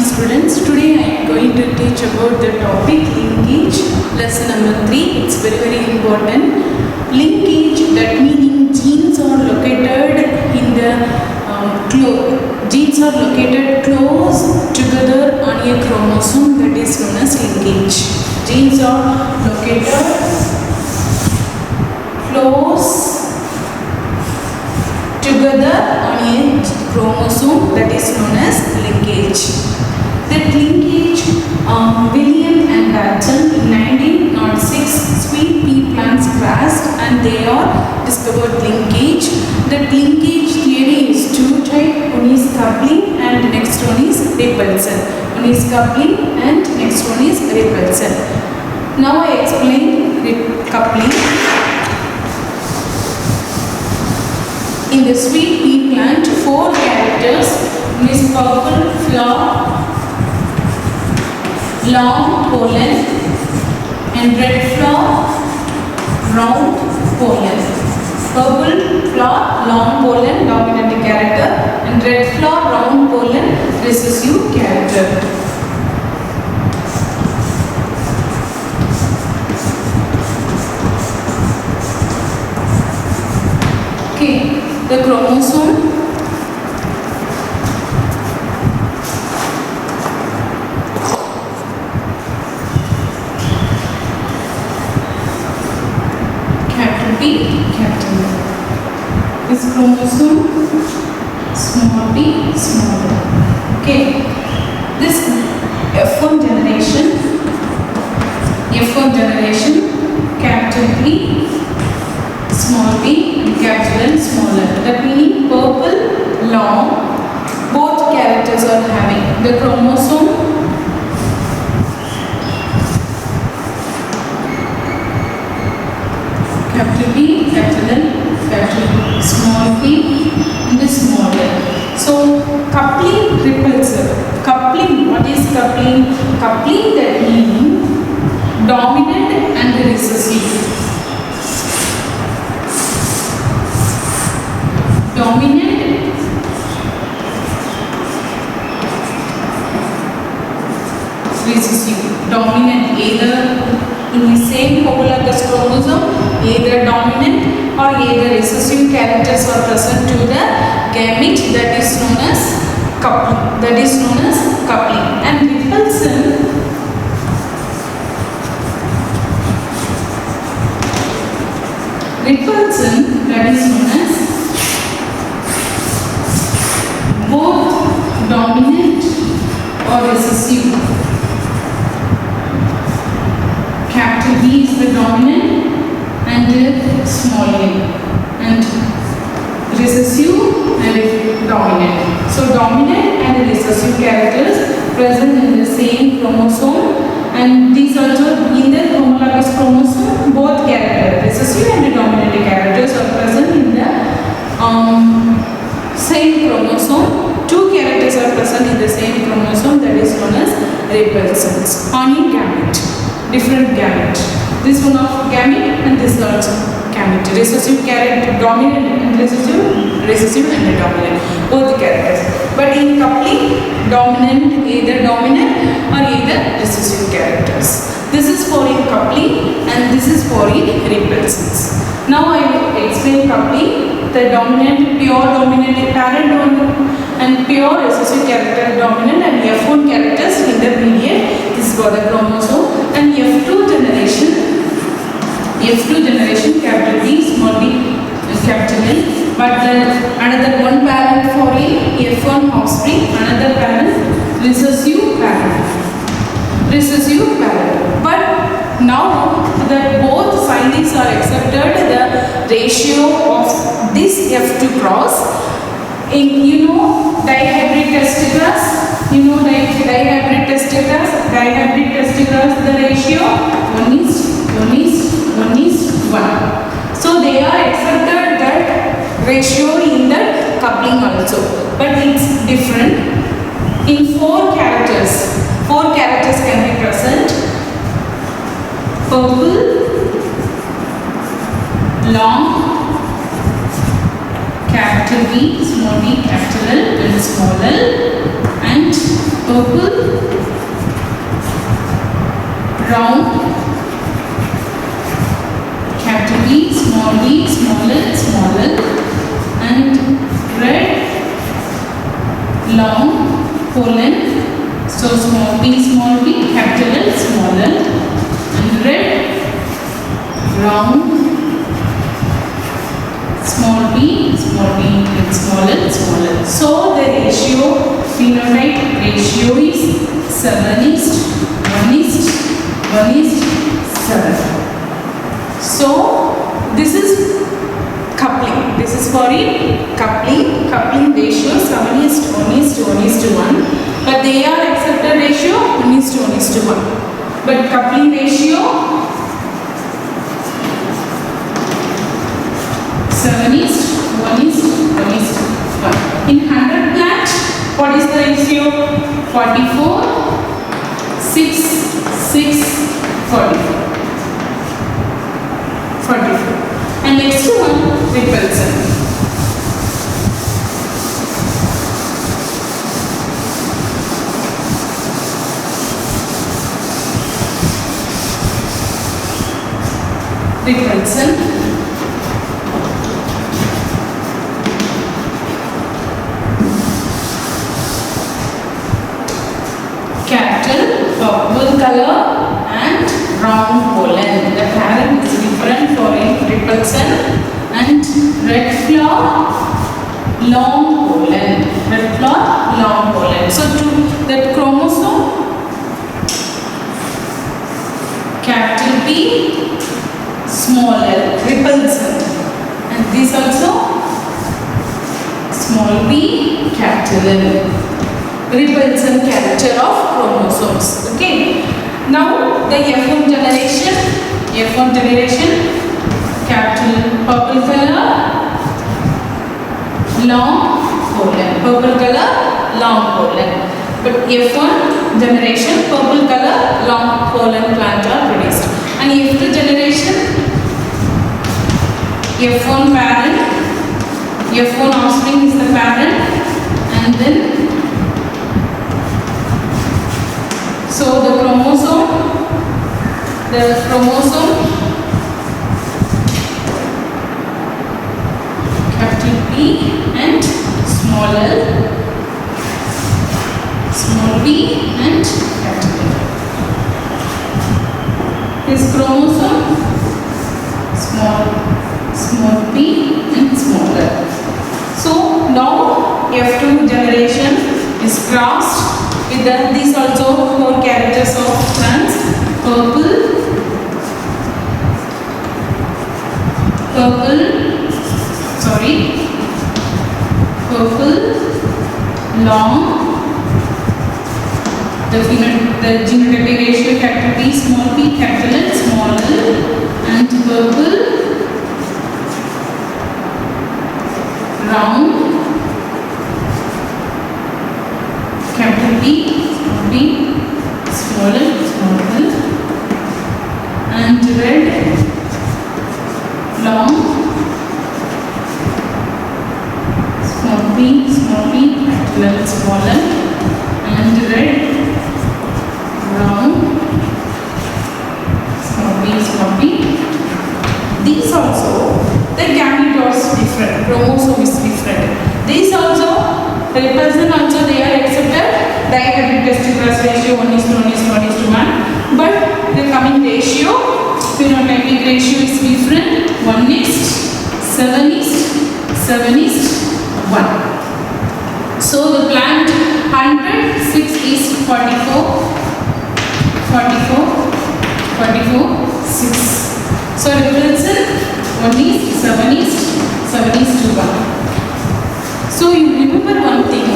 students. Today I am going to teach about the topic linkage, lesson number 3. It's very important. Linkage, that meaning genes are located in the genes are located close together on a chromosome, that is known as linkage. Genes are located close together on a chromosome, that is known as linkage. That linkage, William and Barton in 1906, sweet pea plants grasped and they are discovered linkage. That linkage theory is two types. One is coupling and next one is repulsion. One is coupling and next one is repulsion. Now I explain coupling. In the sweet pea plant, 4 characters, is purple flower, long pollen, and red flower, round pollen. Purple flower, long pollen, dominant character, and red flower, round pollen, recessive character. Okay, the chromosome. Capital P, capital A. This chromosome, small p, small a. Okay, this F1 generation, capital P, small p, and capital N, small n. That meaning purple, long, both characters are having the chromosome. Capital P, capital N, capital small p, and the small n. So coupling, repulsive. Coupling, what is coupling? Coupling, that meaning dominant and recessive. Dominant recessive. Dominant either in the same homologous chromosome, either dominant or either recessive characters are present to the gamete, that is known as coupling. That is known as coupling. And repulsion, that is known as both dominant or recessive. Capital B is the dominant and small a, and recessive and dominant. So dominant and recessive characters present in the same chromosome, and these also in the homologous chromosome, both characters, recessive and dominant characters are present in the same chromosome. 2 characters are present in the same chromosome, that is known as repulsions on a gamete. Different gamete. This one of gamete and this also gamete. Recessive character, dominant and recessive and dominant, both the characters. But in coupling, dominant, either dominant or either recessive characters. This is for in coupling and this is for in repulsions. Now I will explain coupling. The dominant, pure dominant parent one, and pure recessive character dominant, and F1 characters intermediate. This is for the chromosome. And F2 generation, capital B, small b, capital N. But another one parent for a F1 offspring, another parent recessive parent. But now that both scientists are accepted the ratio of this F2 cross, in dihybrid testicles, dihybrid testicles, the ratio 1:1. So they are accepted that ratio in the coupling also, but it's different. In 4 characters can be present. Purple, long, capital B, small b, capital L, and small l, and purple, round, capital B, small l, and red, long, colon, so small p, capital L, small l, and red, round, small p, and small l. So the ratio, phenotype ratio is 7:1:7. So this is coupling. This is for it coupling. Coupling ratio 7:1:1. But they are accepted ratio 1:1:1. But coupling ratio 7:1:1. In 100 plant, what is the ratio? 44, 6, 44. And next one, repulsion. Capital, purple color and round colon. The parent is different for repulsion. And red flower, long colon. So to that chromosome, capital P, small l, repulsion. And this also small p, capital L. Repulsion character of chromosomes. Okay. Now the F1 generation, capital purple color, long colon. But F1 generation, purple color, long colon plant are produced. And F2 generation, F1 parent, F1 offspring is the parent, and then so the chromosome capital P and small l, small p and capital L. His chromosome small p and small l. So now F2 generation is crossed with these also 4 characters of plants: purple, long, the genotypic ratio capital P, small p, capital L, small l, and purple, round, capital P, small l, and red, long, small p, capital L, small l, and red, round, small p. These also, the gamete was different, chromosome is different. These also, repulsion also they are accepted, dihaptic testiculus ratio 1:1:1. But the coming ratio, phenotypic ratio is different, 1:7:1. So the plant 100, 6 is 44, 6. So repulsion 1:7:1. So you remember one thing,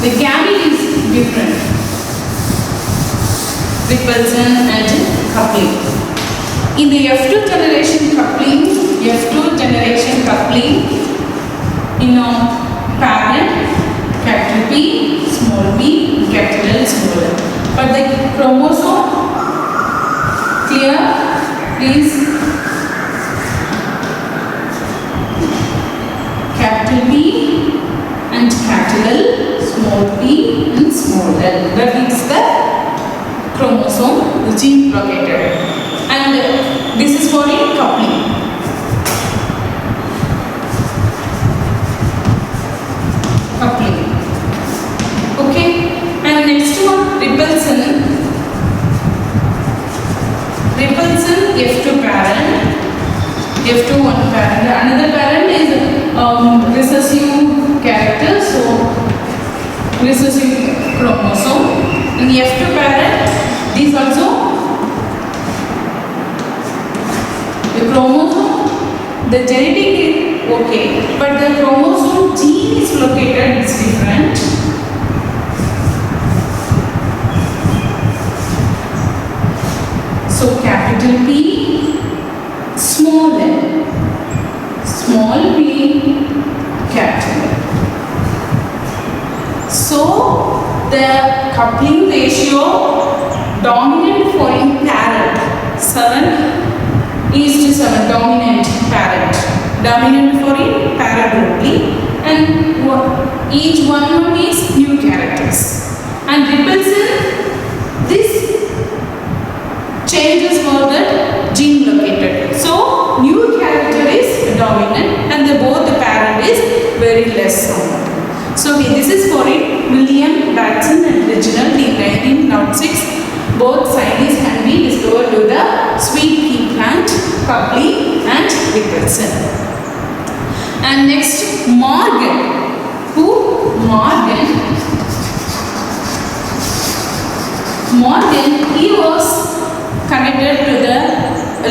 the gamete is different, repulsion and coupling. In the F2 generation coupling, in a parent, capital P, small p, capital L, small l. But the chromosome, clear, please, capital P and and capital L, small p and small l. That is the chromosome, the gene located. And this is for a coupling. Coupling. Okay. And next one, repulsion. Repulsion, F2 parent, F2 one parent. Another parent is recessive character, so recessive chromosome. And the F2 parent, this also the chromosome, the genetic is okay, but the chromosome gene is located, it's different. So capital P, small l, small p, capital L. So the coupling ratio dominant foreign parent 7:7 dominant parent, dominant foreign parent only, and each one is new characters. And repulsion, this changes for the gene located. So new character is dominant and both the parent is very less somewhat. So this is for it. William Watson and Reginald in 1906, both scientists can be discovered to the sweet pea plant, coupling and repulsion. And next, Morgan. Who? Morgan, he was connected to the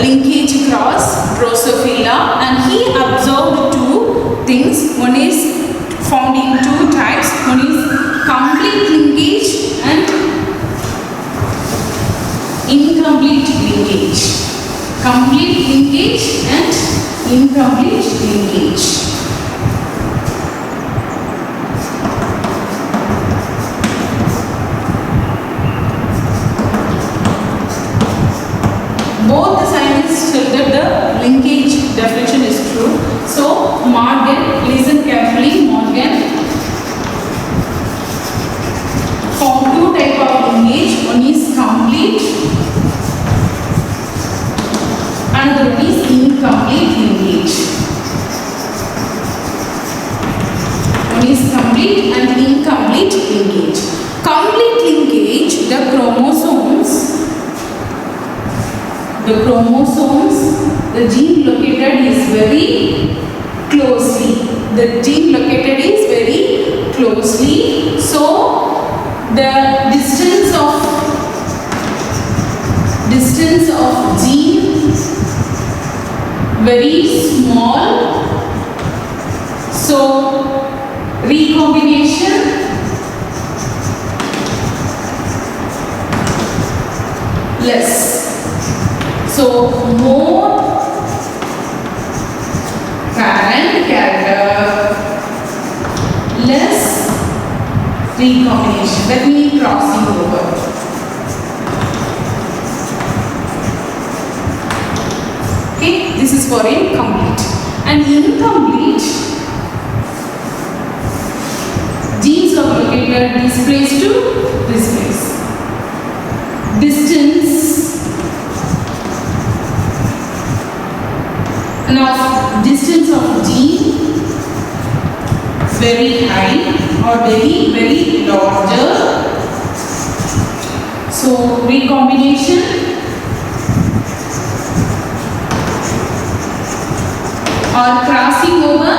linkage cross Drosophila, and he observed two things. One is found in two types. One is complete linkage and incomplete linkage. Complete linkage and incomplete linkage. Both the scientists said that the linkage definition is true. So Morgan, listen carefully, Morgan found two types of linkage. One is complete, another one is incomplete linkage. One is complete and incomplete linkage. Complete linkage, the chromosomes, the gene located is very closely. The gene located is very closely. So the distance of gene very small. So recombination less. So more parent character, less recombination. That means crossing over. Okay, this is for incomplete. And incomplete, genes are located this place to this place. Distance. Now, distance of gene very high or very larger. So recombination or crossing over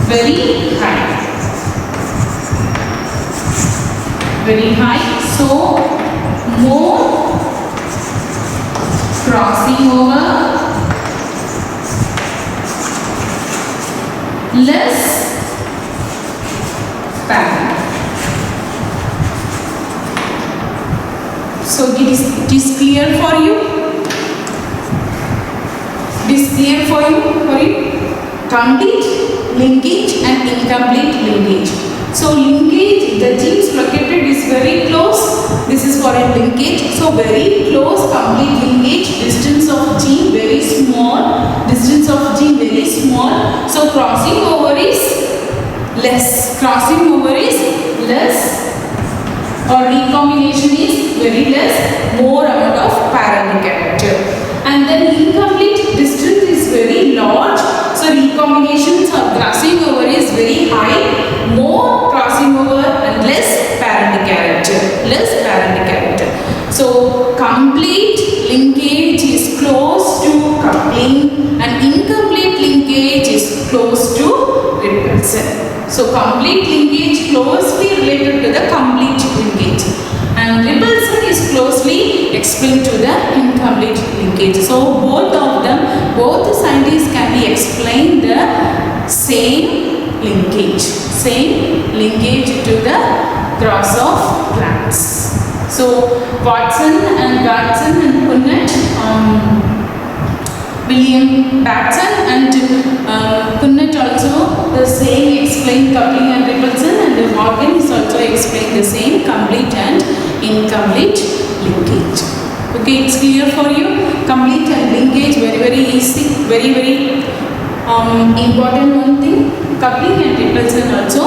very high. Very high. So more crossing over, less parent. So it is clear for you? It is clear for you? Complete linkage and incomplete linkage. So linkage, the genes located is very close. This is for a linkage. So very close, complete linkage. Distance of gene very small. Distance of gene very small. So crossing over is less. Crossing over is less, or recombination is very less, more amount of parent character. And then incomplete distance is very large, so recombinations or crossing over is very high, more crossing over and less parent character, less parent character. So complete linkage is close to coupling and incomplete linkage is close to repulsion. So complete linkage closely related to the complete linkage, and repulsion is closely explained to the incomplete linkage. So both of them, both the scientists can be explained the same linkage to the cross of plants. So Watson and Punnett, William Batson and Punnett also the same explained coupling and repulsion, and Morgan is also explained the same complete and incomplete linkage. Okay, it's clear for you. Complete and linkage, very easy, very important one thing. Coupling and repulsion also